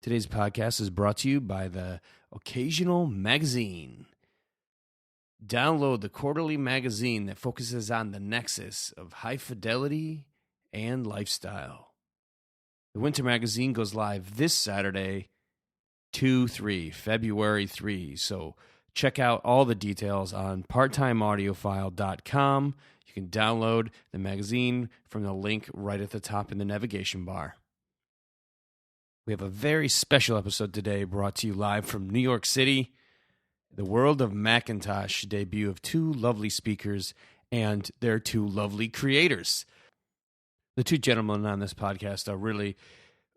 Today's podcast is brought to you by the Occasional Magazine. Download the quarterly magazine that focuses on the nexus of high fidelity and lifestyle. The winter magazine goes live this Saturday, February 3. So check out all the details on PartTimeAudiophile.com. You can download the magazine from the link right at the top in the navigation bar. We have a very special episode today brought to you live from New York City. The World of McIntosh debut of two lovely speakers and their two lovely creators. The two gentlemen on this podcast are really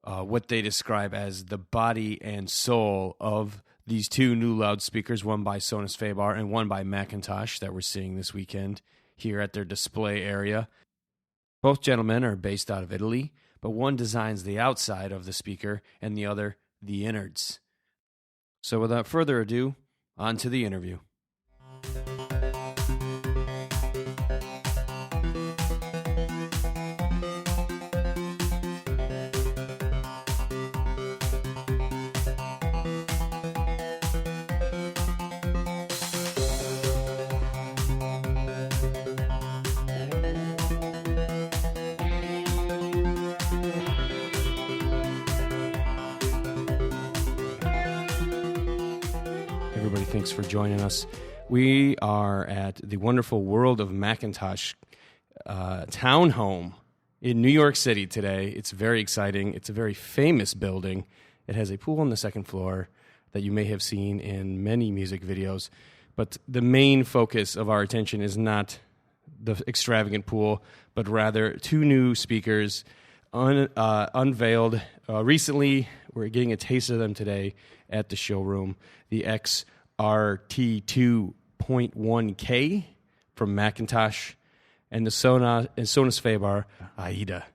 what they describe as the body and soul of these two new loudspeakers, one by Sonus Faber and one by McIntosh that we're seeing this weekend here at their display area. Both gentlemen are based out of Italy, but one designs the outside of the speaker and the other the innards. So without further ado, on to the interview. Everybody, thanks for joining us. We are at the wonderful World of McIntosh Townhome in New York City today. It's very exciting. It's a very famous building. It has a pool on the second floor that you may have seen in many music videos. But the main focus of our attention is not the extravagant pool, but rather two new speakers unveiled recently. We're getting a taste of them today at the showroom. The XRT2.1K from McIntosh and the Sonus Faber AIDA.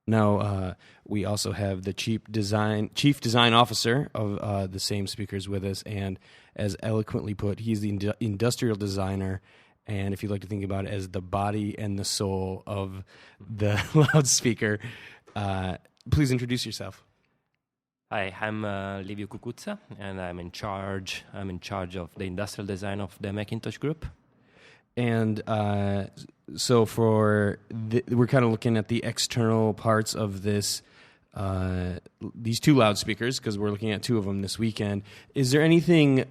Now, we also have the chief design officer of the same speakers with us, and as eloquently put, he's the industrial designer, and if you like to think about it as the body and the soul of the loudspeaker. Please introduce yourself. Hi, I'm Livio Cucuzza, and I'm in charge of the industrial design of the McIntosh Group. And so we're kind of looking at the external parts of this, these two loudspeakers, because we're looking at two of them this weekend. Is there anything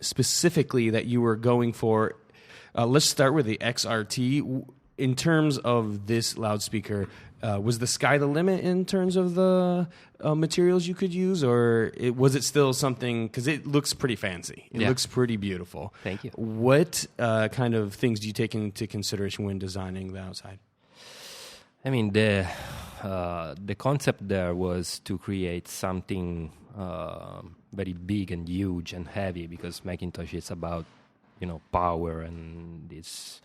specifically that you were going for? Let's start with the XRT. In terms of this loudspeaker, was the sky the limit in terms of the materials you could use, or was it still something, because it looks pretty fancy. It looks pretty beautiful. Thank you. What kind of things do you take into consideration when designing the outside? I mean, the concept there was to create something very big and huge and heavy, because McIntosh is about, power and it's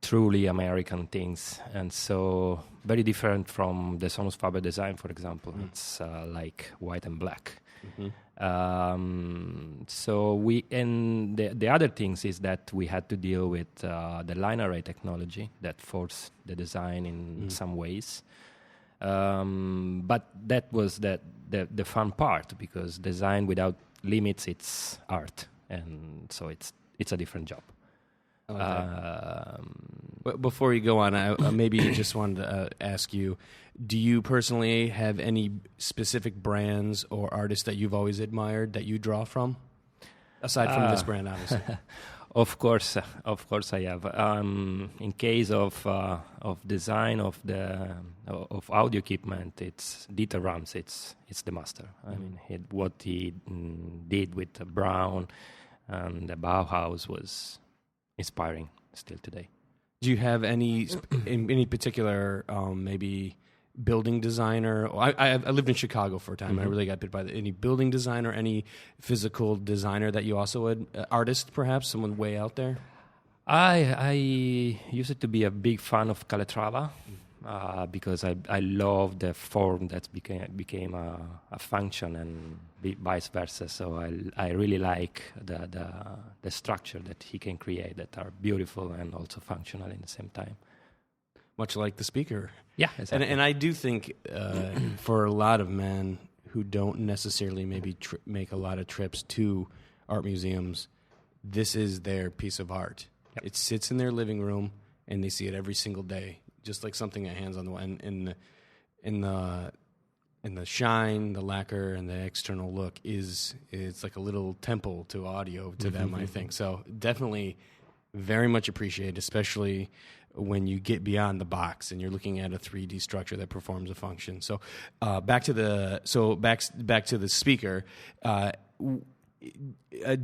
truly American things, and so very different from the Sonus Faber design, for example. It's like white and black. So the other things is that we had to deal with the line array technology that forced the design in some ways. But that was the fun part, because design without limits, it's art, and so it's a different job. Okay. But before you go on, I maybe just wanted to ask you, do you personally have any specific brands or artists that you've always admired that you draw from? Aside from this brand, obviously. Of course I have. In case of design of audio equipment, it's Dieter Rams. It's the master. I mean, what he did with Brown and the Bauhaus was inspiring still today. Do you have any particular maybe building designer? I lived in Chicago for a time. I really got bit by any building designer, any physical designer that you also artist perhaps, someone way out there? I used to be a big fan of Calatrava because I love the form that became a function, and vice versa. So I really like the structure that he can create that are beautiful and also functional in the same time. Much like the speaker. Yeah, exactly. And I do think for a lot of men who don't necessarily maybe make a lot of trips to art museums, this is their piece of art. Yep. It sits in their living room, and they see it every single day, just like something that hangs on the wall. And the shine, the lacquer, and the external look it's like a little temple to audio to them, I think. So definitely very much appreciated, especially when you get beyond the box and you're looking at a 3D structure that performs a function. So back to the speaker.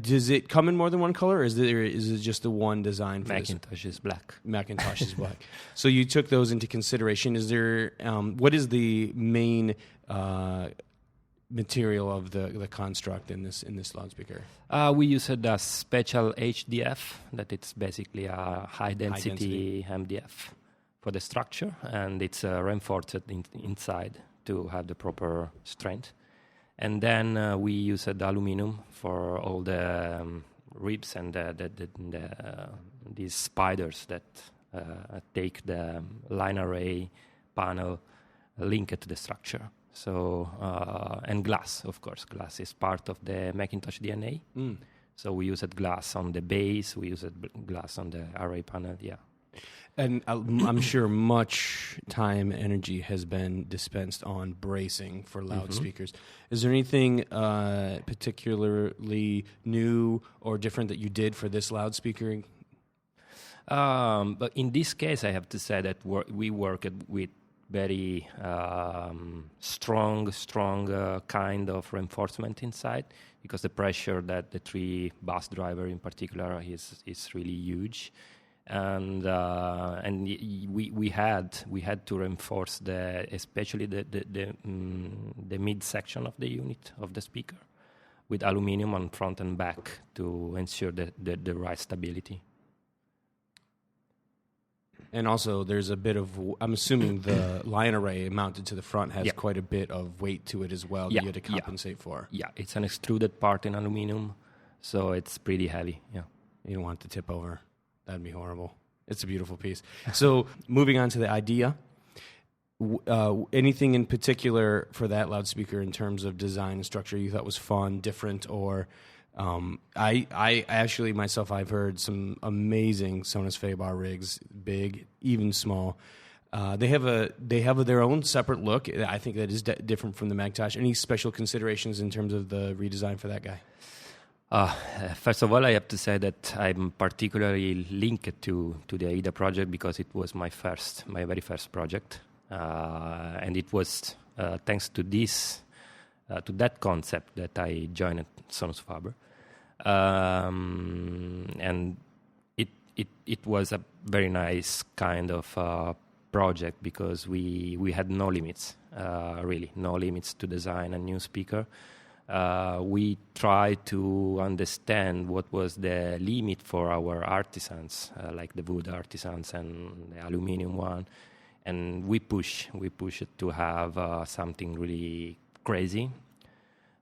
Does it come in more than one color, or is it just the one design for McIntosh is black. McIntosh is black. So you took those into consideration. Is there what is the main material of the construct in this loudspeaker? We use a special HDF, that it's basically a high density MDF for the structure, and it's reinforced inside to have the proper strength. And then we used aluminum for all the ribs and these spiders that take the line array panel linked to the structure. So and glass, of course. Glass is part of the McIntosh DNA. Mm. So we used glass on the base. We used glass on the array panel. Yeah. And I'm sure much time and energy has been dispensed on bracing for loudspeakers. Is there anything particularly new or different that you did for this loudspeaker? But in this case, I have to say that we worked with very strong kind of reinforcement inside, because the pressure that the 3 bus driver in particular is really huge. And we had to reinforce especially the mid section of the unit of the speaker with aluminum on front and back to ensure the right stability. And also, there's a bit of, I'm assuming the line array mounted to the front has quite a bit of weight to it as well that you had to compensate for. Yeah, it's an extruded part in aluminum, so it's pretty heavy. Yeah, you don't want it to tip over. That'd be horrible. It's a beautiful piece. So moving on to the AIDA, anything in particular for that loudspeaker in terms of design and structure you thought was fun, different, or I actually myself, I've heard some amazing Sonus Faber rigs, big, even small. They have their own separate look. I think that is different from the McIntosh. Any special considerations in terms of the redesign for that guy? First of all, I have to say that I'm particularly linked to the AIDA project because it was my very first project, and it was thanks to that concept that I joined Sonus Faber, and it was a very nice kind of project because we had no limits, really no limits to design a new speaker. We tried to understand what was the limit for our artisans, like the wood artisans and the aluminum one, and we push it to have something really crazy.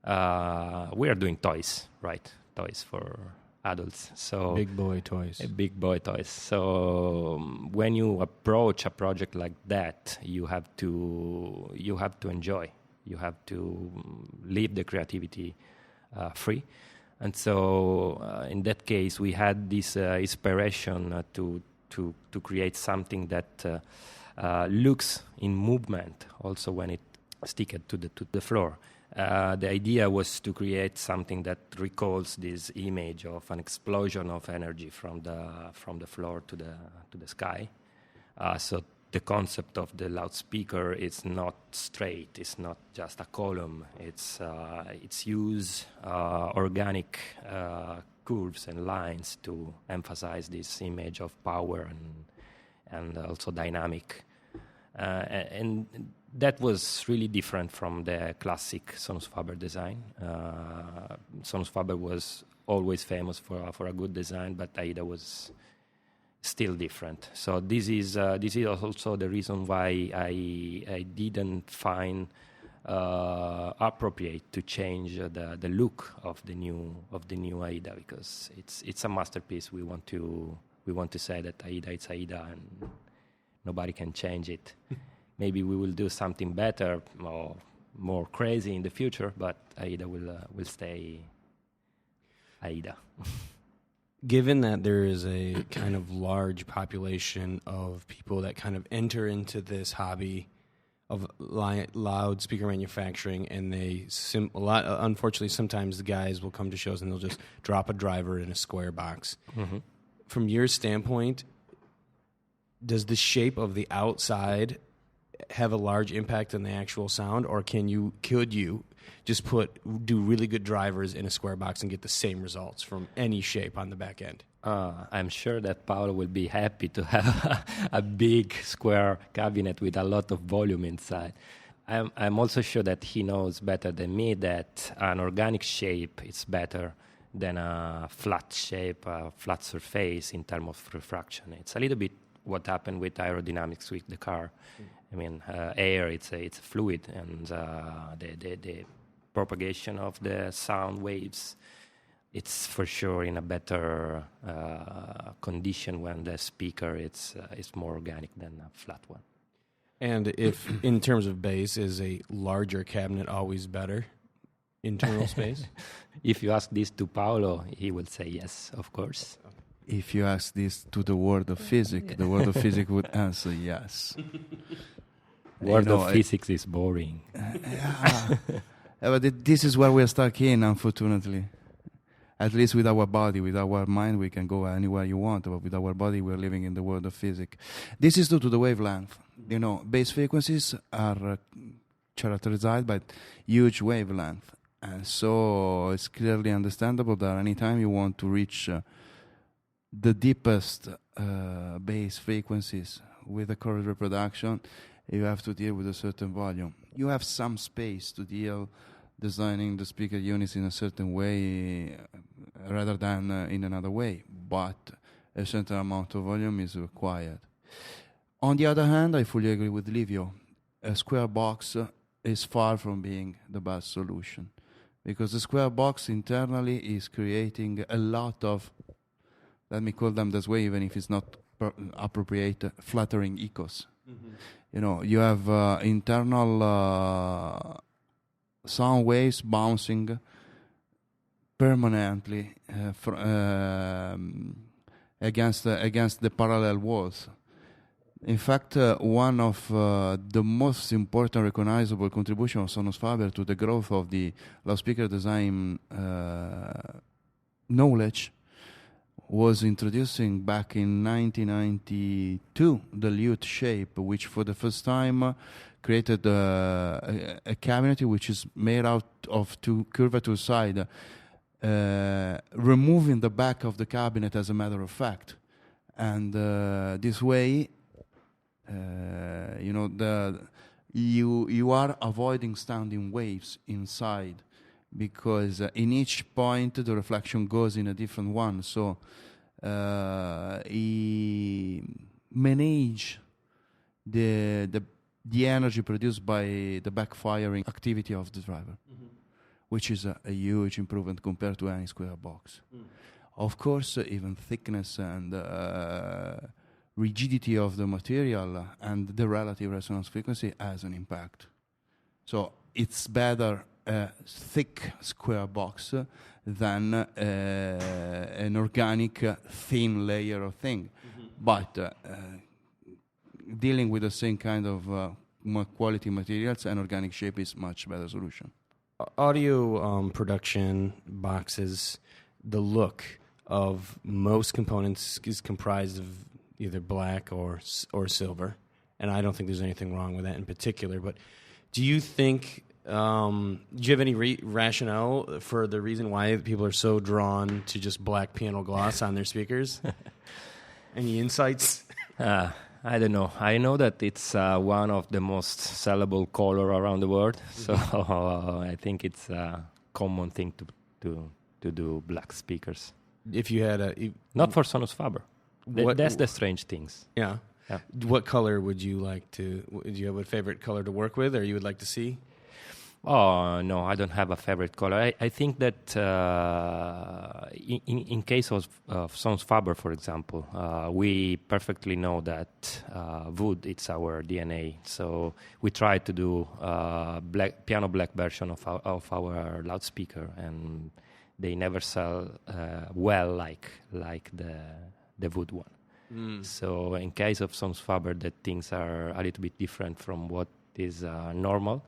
We are doing toys, right? Toys for adults. So big boy toys. Big boy toys. So when you approach a project like that, you have to enjoy. You have to leave the creativity free. And so in that case, we had this inspiration to create something that looks in movement also when it sticks to the floor. The idea was to create something that recalls this image of an explosion of energy from the floor to the sky. So the concept of the loudspeaker is not straight. It's not just a column. It's use organic curves and lines to emphasize this image of power and also dynamic. And that was really different from the classic Sonus Faber design. Sonus Faber was always famous for a good design, but AIDA was still different. So this is also the reason why I didn't find appropriate to change the look of the new AIDA, because it's a masterpiece. We want to say that AIDA is AIDA and nobody can change it. Maybe we will do something better, or more crazy in the future, but AIDA will stay AIDA. Given that there is a kind of large population of people that kind of enter into this hobby of loudspeaker manufacturing, and unfortunately, sometimes the guys will come to shows and they'll just drop a driver in a square box. Mm-hmm. From your standpoint, does the shape of the outside have a large impact on the actual sound, or could you just do really good drivers in a square box and get the same results from any shape on the back end? I'm sure that Paolo will be happy to have a big square cabinet with a lot of volume inside. I'm also sure that he knows better than me that an organic shape is better than a flat shape, a flat surface in terms of refraction. It's a little bit what happened with aerodynamics with the car. I mean, air, it's a fluid, and the propagation of the sound waves, it's for sure in a better condition when the speaker is more organic than a flat one. And if, in terms of bass, is a larger cabinet always better? Internal space? If you ask this to Paolo, he will say yes, of course. If you ask this to the world of physics, the world of physics would answer yes. World of physics is boring. But this is where we are stuck in, unfortunately. At least with our body, with our mind, we can go anywhere you want. But with our body, we're living in the world of physics. This is due to the wavelength. Bass frequencies are characterized by huge wavelength. And so it's clearly understandable that anytime you want to reach the deepest bass frequencies with a chord reproduction, you have to deal with a certain volume. You have some space to deal designing the speaker units in a certain way rather than in another way, but a certain amount of volume is required. On the other hand, I fully agree with Livio. A square box is far from being the best solution, because the square box internally is creating a lot of, let me call them this way, even if it's not appropriate, flattering echoes. Mm-hmm. You have internal sound waves bouncing permanently against the parallel walls. In fact, one of the most important recognizable contributions of Sonus Faber to the growth of the loudspeaker design knowledge was introducing back in 1992 the lute shape, which for the first time created a cabinet which is made out of two curvature sides, removing the back of the cabinet as a matter of fact. And this way, you are avoiding standing waves inside, because in each point the reflection goes in a different one. So he manage the energy produced by the backfiring activity of the driver, mm-hmm. which is a huge improvement compared to any square box. Mm. Of course, even thickness and rigidity of the material and the relative resonance frequency has an impact. So it's better a thick square box than an organic thin layer of thing. Mm-hmm. But dealing with the same kind of quality materials, an organic shape is much better solution. Audio production boxes, the look of most components is comprised of either black or silver, and I don't think there's anything wrong with that in particular. But do you think, do you have any rationale for the reason why people are so drawn to just black piano gloss on their speakers? Any insights? I don't know. I know that it's one of the most sellable color around the world, so I think it's a common thing to do black speakers. If you had not for Sonus Faber. That's the strange things. Yeah. What color would you like to? Do you have a favorite color to work with, or you would like to see? Oh, no, I don't have a favorite color. I think that in case of Sonus Faber, for example, we perfectly know that wood, it's our DNA. So we try to do piano black version of our loudspeaker, and they never sell well like the wood one. So in case of Sonus Faber, that things are a little bit different from what is normal.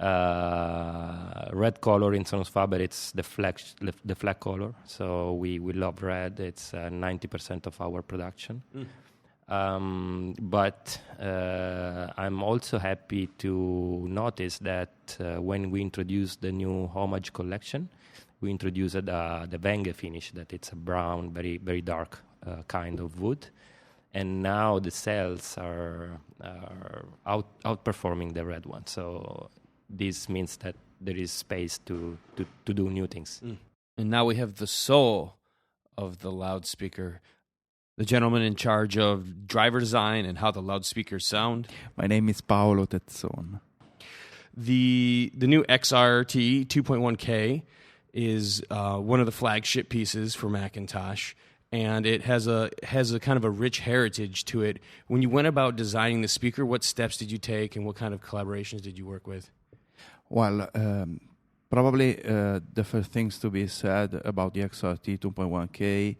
Red color in Sonus Faber, it's the flag color. So we love red. It's 90% of our production. But I'm also happy to notice that when we introduced the new homage collection, we introduced the Wenge finish, that it's a brown, very, very dark kind of wood. And now the sales are outperforming the red one. So this means that there is space to do new things. And now we have the soul of the loudspeaker, the gentleman in charge of driver design and how the loudspeakers sound. My name is Paolo Tezzon. The new XRT 2.1K is one of the flagship pieces for McIntosh, and it has a kind of a rich heritage to it. When you went about designing the speaker, what steps did you take, and what kind of collaborations did you work with? Well, probably the first things to be said about the XRT 2.1K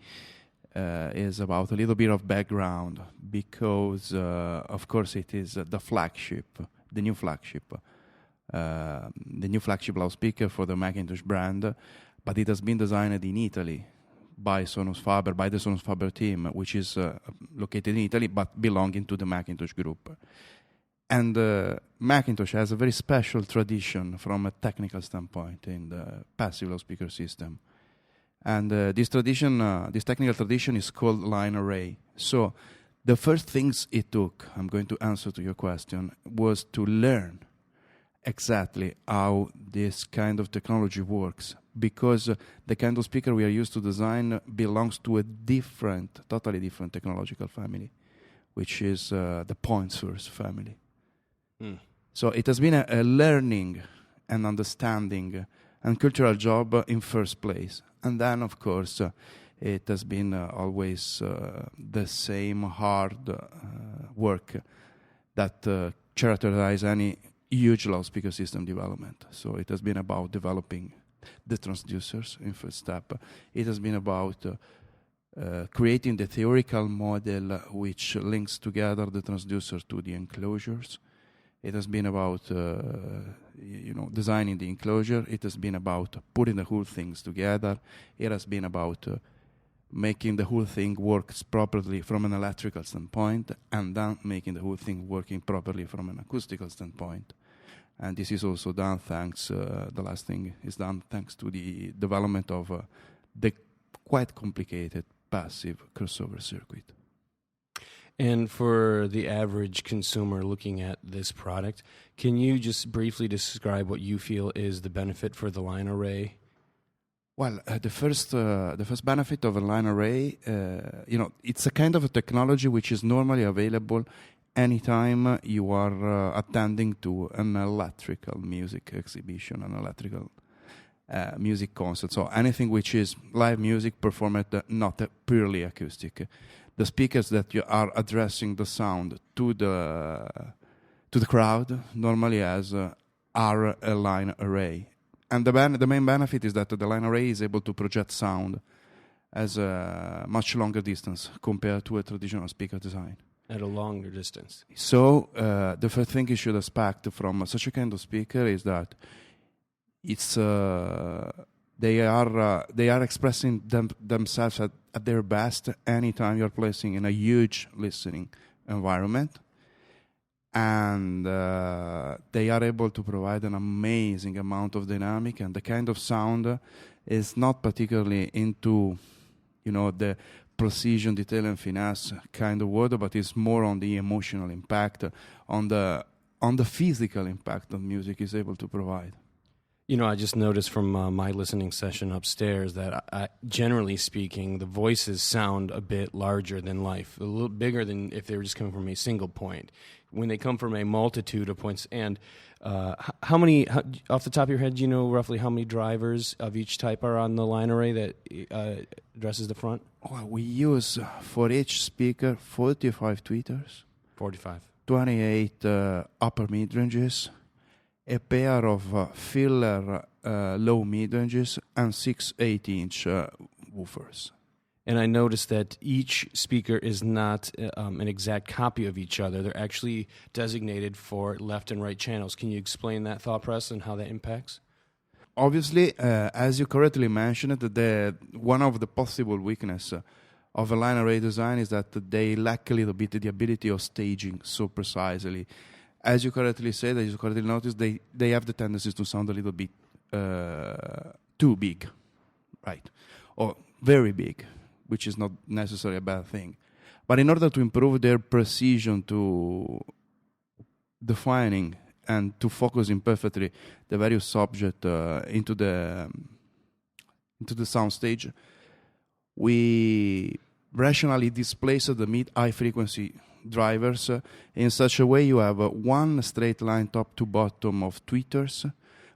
is about a little bit of background, because, of course, it is the flagship, the new flagship loudspeaker for the McIntosh brand, but it has been designed in Italy by Sonus Faber, by the Sonus Faber team, which is located in Italy, but belonging to the McIntosh Group. And McIntosh has a very special tradition from a technical standpoint in the passive loudspeaker system. And this technical tradition is called line array. So the first things it took, I'm going to answer to your question, was to learn exactly how this kind of technology works, because the kind of speaker we are used to design belongs to a totally different technological family, which is the point source family. So it has been a learning and understanding and cultural job in first place. And then, of course, it has been always the same hard work that characterize any huge loudspeaker system development. So it has been about developing the transducers in first step. It has been about creating the theoretical model which links together the transducer to the enclosures. It has been about designing the enclosure. It has been about putting the whole things together. It has been about making the whole thing works properly from an electrical standpoint, and then making the whole thing working properly from an acoustical standpoint. And this is also done thanks, the last thing is done thanks to the development of the quite complicated passive crossover circuit. And for the average consumer looking at this product, can you just briefly describe what you feel is the benefit for the line array? Well, the first benefit of a line array, it's a kind of a technology which is normally available anytime you are attending to an electrical music exhibition, an electrical music concert. So anything which is live music performed not purely acoustic. The speakers that you are addressing the sound to the crowd normally are a line array. And the main benefit is that the line array is able to project sound as a much longer distance compared to a traditional speaker design. At a longer distance. So the first thing you should expect from such a kind of speaker is that it's they are expressing themselves at their best anytime you're placing in a huge listening environment. And they are able to provide an amazing amount of dynamic, and the kind of sound is not particularly into, the precision, detail, and finesse kind of word, but it's more on the emotional impact, on the physical impact that music is able to provide. I just noticed from my listening session upstairs that, generally speaking, the voices sound a bit larger than life, a little bigger than if they were just coming from a single point. when they come from a multitude of points. And how many, off the top of your head, do you know roughly how many drivers of each type are on the line array that addresses the front? Well, we use for each speaker 45 tweeters, 45. 28 upper mid-ranges, a pair of filler low mid-ranges, and 6 8-inch woofers. And I noticed that each speaker is not an exact copy of each other. They're actually designated for left and right channels. Can you explain that thought process and how that impacts? Obviously, as you correctly mentioned, one of the possible weaknesses of a line array design is that they lack a little bit the ability of staging so precisely. As you correctly said, as you correctly noticed, they have the tendency to sound a little bit too big, right? Or very big, which is not necessarily a bad thing. But in order to improve their precision to defining and to focusing perfectly the various subject into the sound stage, we rationally displaced the mid-high frequency drivers in such a way you have one straight line top to bottom of tweeters,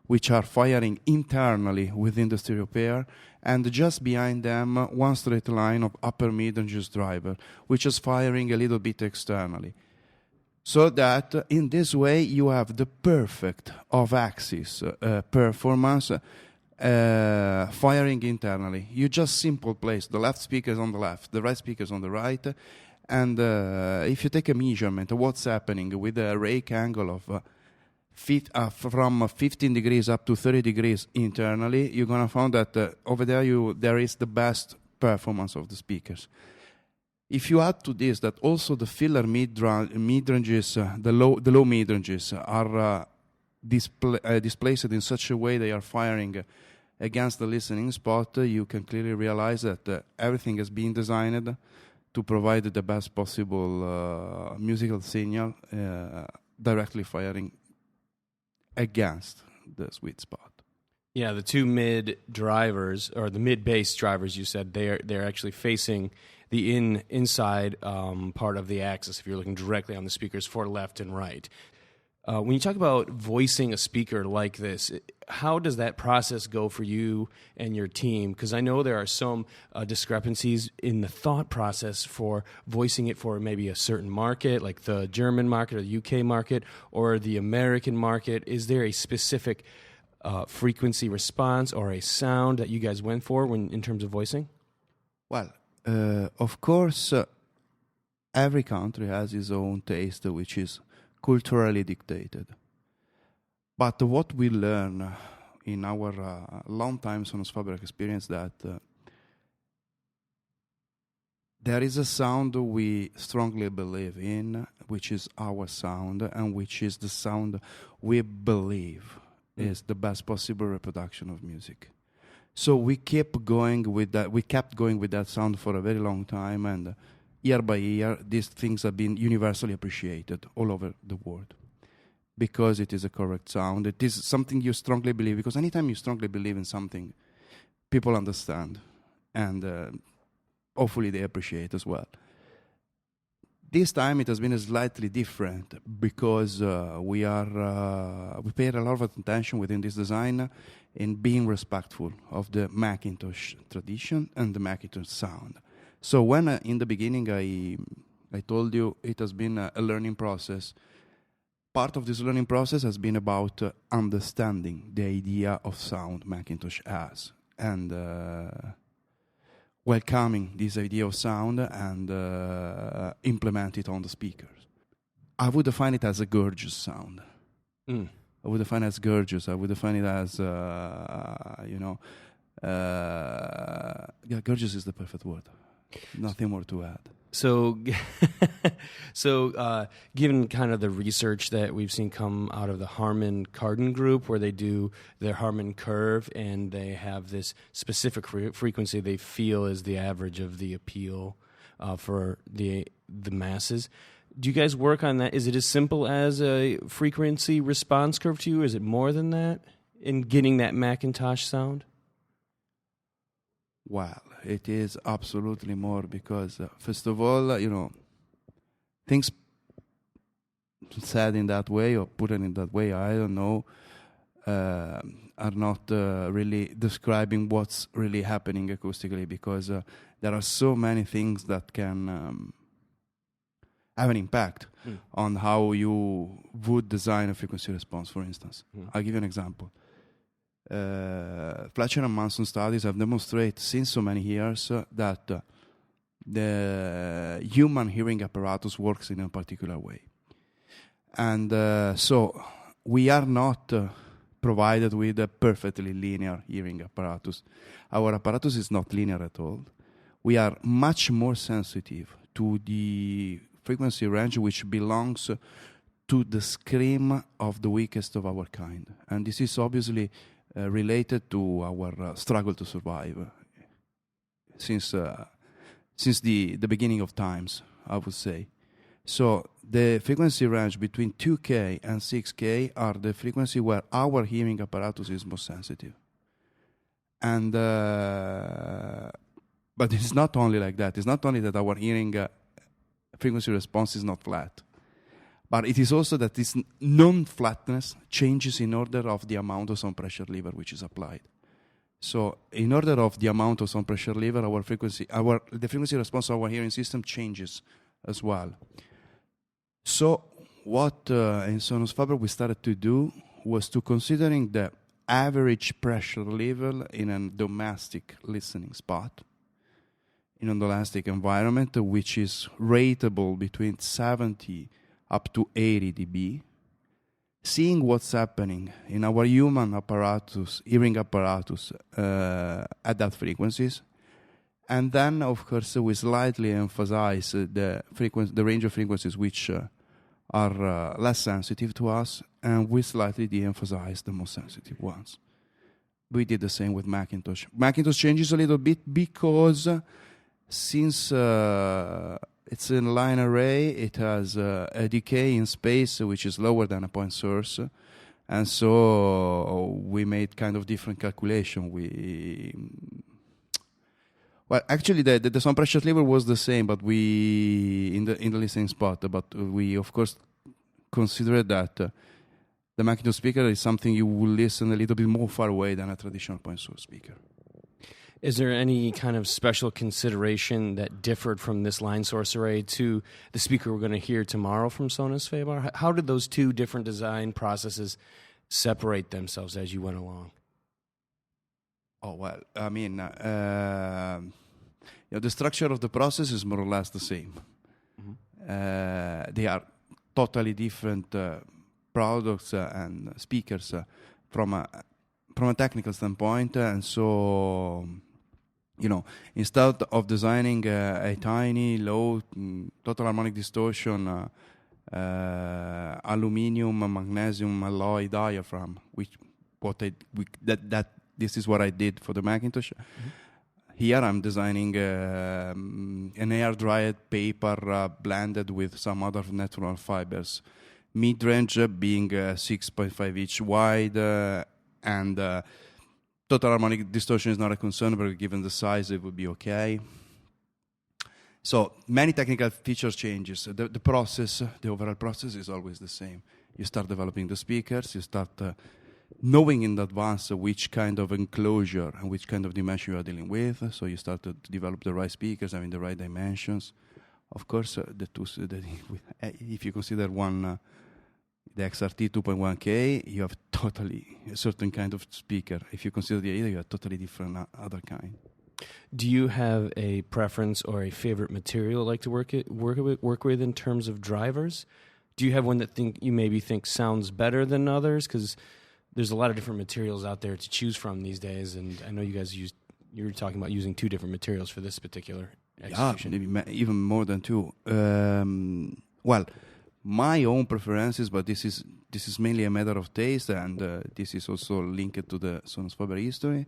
which are firing internally within the stereo pair, and just behind them one straight line of upper mid-range driver, which is firing a little bit externally. So that in this way you have the perfect off-axis performance firing internally. You just simple place the left speakers on the left, the right speakers on the right, and if you take a measurement of what's happening with a rake angle of from 15 degrees up to 30 degrees internally, you're going to find that over there is the best performance of the speakers. If you add to this that also the filler mid-ranges, the low mid-ranges are displaced in such a way they are firing against the listening spot, you can clearly realize that everything has been designed to provide the best possible musical signal directly firing against the sweet spot. Yeah, the two mid drivers, or the mid bass drivers, you said they're actually facing the inside part of the axis. If you're looking directly on the speakers for left and right, when you talk about voicing a speaker like this, how does that process go for you and your team? Because I know there are some discrepancies in the thought process for voicing it for maybe a certain market, like the German market or the UK market or the American market. Is there a specific frequency response or a sound that you guys went for in terms of voicing? Well, of course, every country has its own taste, which is culturally dictated. But what we learn in our long time Sonus Faber experience that there is a sound we strongly believe in, which is our sound, and which is the sound we believe is the best possible reproduction of music. So we kept going with that. We kept going with that sound for a very long time, and year by year, these things have been universally appreciated all over the world because it is a correct sound. It is something you strongly believe, because anytime you strongly believe in something, people understand, and hopefully they appreciate as well. This time it has been slightly different because we paid a lot of attention within this design in being respectful of the McIntosh tradition and the McIntosh sound. So when in the beginning I told you it has been a learning process, part of this learning process has been about understanding the idea of sound McIntosh has and welcoming this idea of sound and implement it on the speakers. I would define it as a gorgeous sound. I would define it as gorgeous. I would define it as, gorgeous is the perfect word. Nothing more to add. So, given kind of the research that we've seen come out of the Harman Kardon group, where they do their Harman curve and they have this specific frequency they feel is the average of the appeal for the masses. Do you guys work on that? Is it as simple as a frequency response curve to you? Is it more than that in getting that McIntosh sound? Well, it is absolutely more because, first of all, things said in that way or put it in that way, I don't know, are not really describing what's really happening acoustically, because there are so many things that can have an impact on how you would design a frequency response, for instance. I'll give you an example. Fletcher and Manson studies have demonstrated since so many years that the human hearing apparatus works in a particular way. And so we are not provided with a perfectly linear hearing apparatus. Our apparatus is not linear at all. We are much more sensitive to the frequency range which belongs to the scream of the weakest of our kind. And this is obviously related to our struggle to survive since the beginning of times, I would say. So the frequency range between 2K and 6K are the frequency where our hearing apparatus is most sensitive. And but it's not only like that. It's not only that our hearing frequency response is not flat, but it is also that this non-flatness changes in order of the amount of sound pressure lever which is applied. So in order of the amount of sound pressure lever, the frequency response of our hearing system changes as well. So what in Sonus Faber we started to do was to considering the average pressure level in a domestic listening spot, in a domestic environment, which is rateable between 70 up to 80 dB, seeing what's happening in our human apparatus, hearing apparatus at that frequencies. And then, of course, we slightly emphasize the range of frequencies which are less sensitive to us, and we slightly de-emphasize the most sensitive ones. We did the same with McIntosh. McIntosh changes a little bit because since it's in line array, it has a decay in space which is lower than a point source. And so we made kind of different calculation. Well, actually, the sound pressure level was the same, but we in the listening spot. But we, of course, considered that the McIntosh speaker is something you will listen a little bit more far away than a traditional point source speaker. Is there any kind of special consideration that differed from this line source array to the speaker we're going to hear tomorrow from Sonus Faber? How did those two different design processes separate themselves as you went along? Oh, well, I mean, the structure of the process is more or less the same. Mm-hmm. They are totally different products and speakers from a technical standpoint, and so, instead of designing a tiny, low, total harmonic distortion, aluminum, magnesium alloy diaphragm, this is what I did for the McIntosh. Mm-hmm. Here I'm designing an air-dried paper blended with some other natural fibers. Mid-range being 6.5 inch wide, and total harmonic distortion is not a concern, but given the size, it would be okay. So many technical feature changes. The process, the overall process is always the same. You start developing the speakers, you start knowing in advance which kind of enclosure and which kind of dimension you are dealing with. So you start to develop the right speakers, having the right dimensions. Of course, if you consider one, the XRT 2.1K, you have totally a certain kind of speaker. If you consider the AIDA, you have totally different other kind. Do you have a preference or a favorite material you like to work with in terms of drivers? Do you have one that you maybe think sounds better than others? Because there's a lot of different materials out there to choose from these days, and I know you guys you're talking about using two different materials for this particular execution. Yeah, maybe even more than two. Well, my own preferences, but this is mainly a matter of taste, and this is also linked to the Sonus Faber history,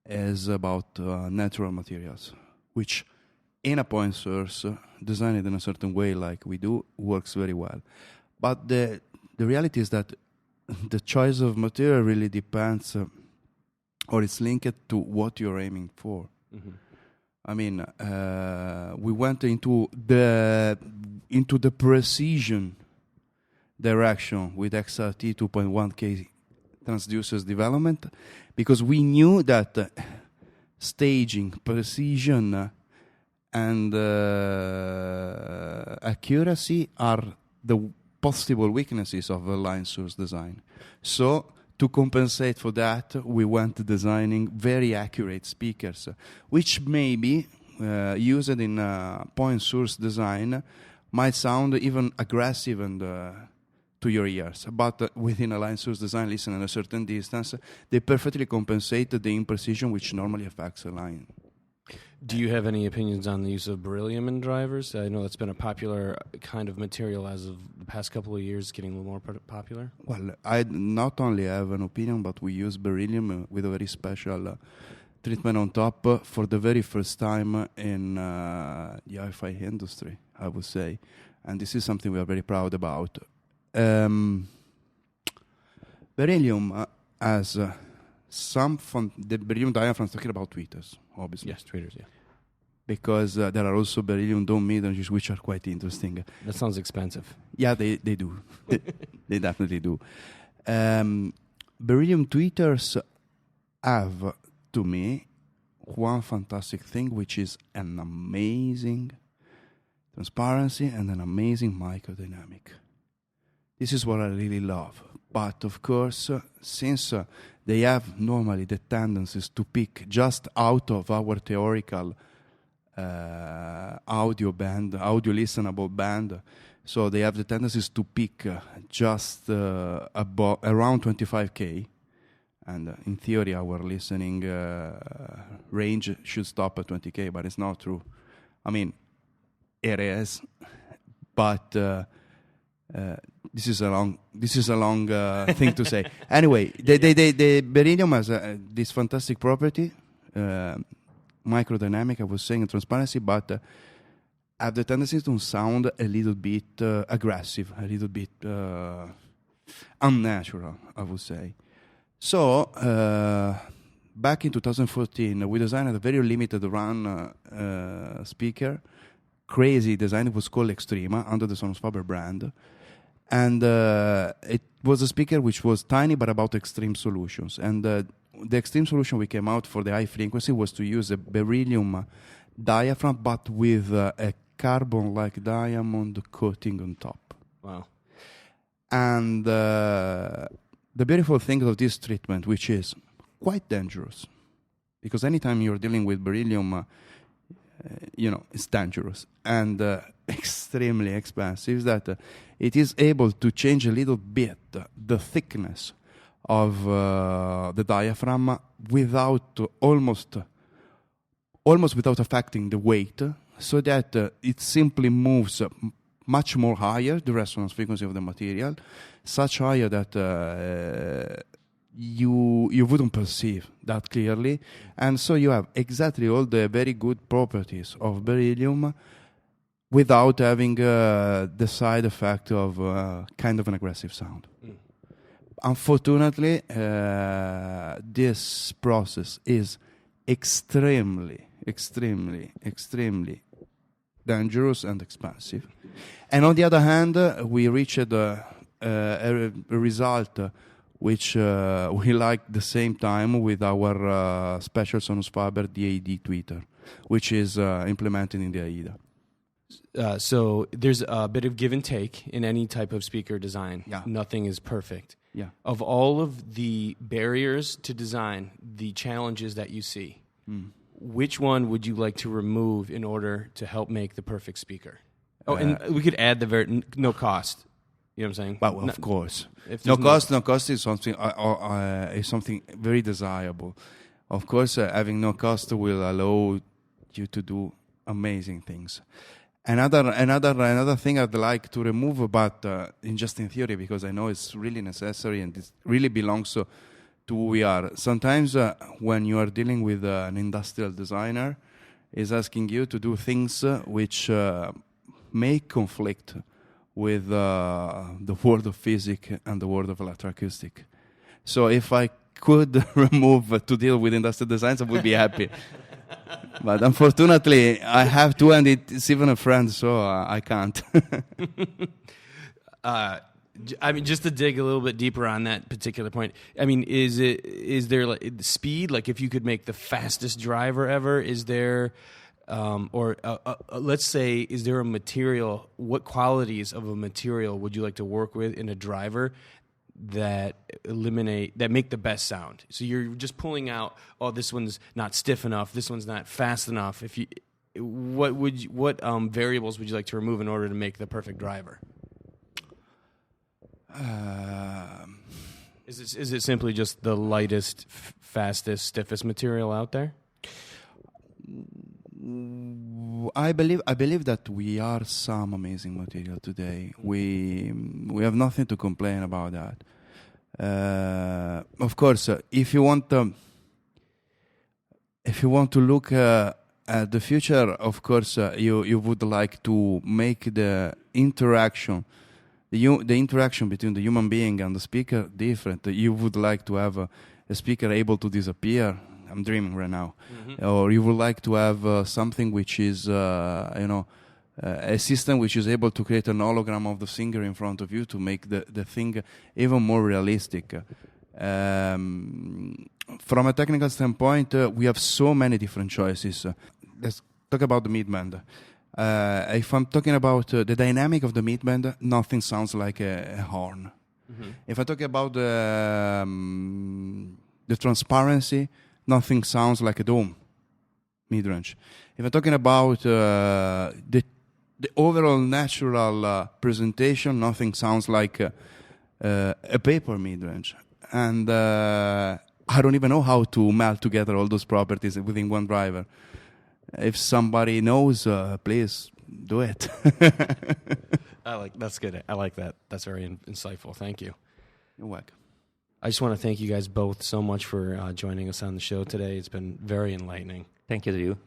is about natural materials, which in a point source, designed in a certain way like we do, works very well. But the reality is that the choice of material really depends, or it's linked to what you're aiming for. Mm-hmm. I mean, we went into the precision direction with XRT 2.1K transducers development, because we knew that staging, precision, and accuracy are the possible weaknesses of a line source design. So to compensate for that, we went designing very accurate speakers, which maybe used in point source design might sound even aggressive and to your ears, but within a line source design, listen at a certain distance, they perfectly compensate the imprecision which normally affects a line. Do you have any opinions on the use of beryllium in drivers? I know that's been a popular kind of material as of the past couple of years, getting a little more popular. Well, I not only have an opinion, but we use beryllium with a very special treatment on top for the very first time in the hi-fi industry, I would say. And this is something we are very proud about. Beryllium has some the beryllium diaphragms, talking about tweeters, obviously. Yes, tweeters, yeah. Because there are also beryllium dome meters, which are quite interesting. That sounds expensive. Yeah, they do. They definitely do. Beryllium tweeters have, to me, one fantastic thing, which is an amazing transparency and an amazing microdynamic. This is what I really love. But, of course, since they have normally the tendencies to pick just out of our theoretical audio listenable band, so they have the tendencies to pick just around 25K, and in theory our listening range should stop at 20K, but it's not true. I mean, it is, but this is a long thing to say. Anyway, the beryllium has this fantastic property, microdynamic, I was saying, and transparency, but have the tendency to sound a little bit aggressive, a little bit unnatural, I would say. So, back in 2014, we designed a very limited run speaker, crazy design. It was called Extrema, under the Sonus Faber brand. And it was a speaker which was tiny but about extreme solutions. And the extreme solution we came out for the high frequency was to use a beryllium diaphragm, but with a carbon-like diamond coating on top. Wow. And the beautiful thing of this treatment, which is quite dangerous, because anytime you're dealing with beryllium, it's dangerous and extremely expensive, is that it is able to change a little bit the thickness of the diaphragm without almost without affecting the weight, so that it simply moves much more higher, the resonance frequency of the material, such higher that you wouldn't perceive that clearly. And so you have exactly all the very good properties of beryllium without having the side effect of kind of an aggressive sound. Unfortunately, this process is extremely dangerous and expensive. And on the other hand, we reached a result which we like the same time with our special Sonus Faber DAD tweeter, which is implemented in the AIDA. So there's a bit of give and take in any type of speaker design. Yeah. Nothing is perfect. Yeah. Of all of the barriers to design, the challenges that you see, which one would you like to remove in order to help make the perfect speaker? Oh, and we could add the no cost. You know what I'm saying? Well, of course. No cost is something very desirable. Of course, having no cost will allow you to do amazing things. Another thing I'd like to remove, but in theory, because I know it's really necessary and it really belongs to who we are. Sometimes when you are dealing with an industrial designer, is asking you to do things which may conflict with the world of physics and the world of electroacoustic. So if I could remove to deal with industrial designs, I would be happy. But unfortunately, I have to, and it's even a friend, so I can't. I mean, just to dig a little bit deeper on that particular point. I mean, is there like speed? Like, if you could make the fastest driver ever, is there, let's say, is there a material? What qualities of a material would you like to work with in a driver that make the best sound? So you're just pulling out, oh, this one's not stiff enough, this one's not fast enough. What variables would you like to remove in order to make the perfect driver? Is it simply just the lightest, fastest, stiffest material out there? I believe that we are some amazing material today. We have nothing to complain about that. Of course, if you want to look at the future, of course, you would like to make the interaction between the human being and the speaker different. You would like to have a speaker able to disappear. I'm dreaming right now. Mm-hmm. Or you would like to have something which is, a system which is able to create an hologram of the singer in front of you to make the thing even more realistic. From a technical standpoint, we have so many different choices. Let's talk about the midband. If I'm talking about the dynamic of the midband, nothing sounds like a horn. Mm-hmm. If I talk about the transparency, nothing sounds like a dome mid-range. If I'm talking about the overall natural presentation, nothing sounds like a paper mid-range. And I don't even know how to melt together all those properties within one driver. If somebody knows, please do it. That's good. I like that. That's very insightful. Thank you. You're welcome. I just want to thank you guys both so much for joining us on the show today. It's been very enlightening. Thank you to you.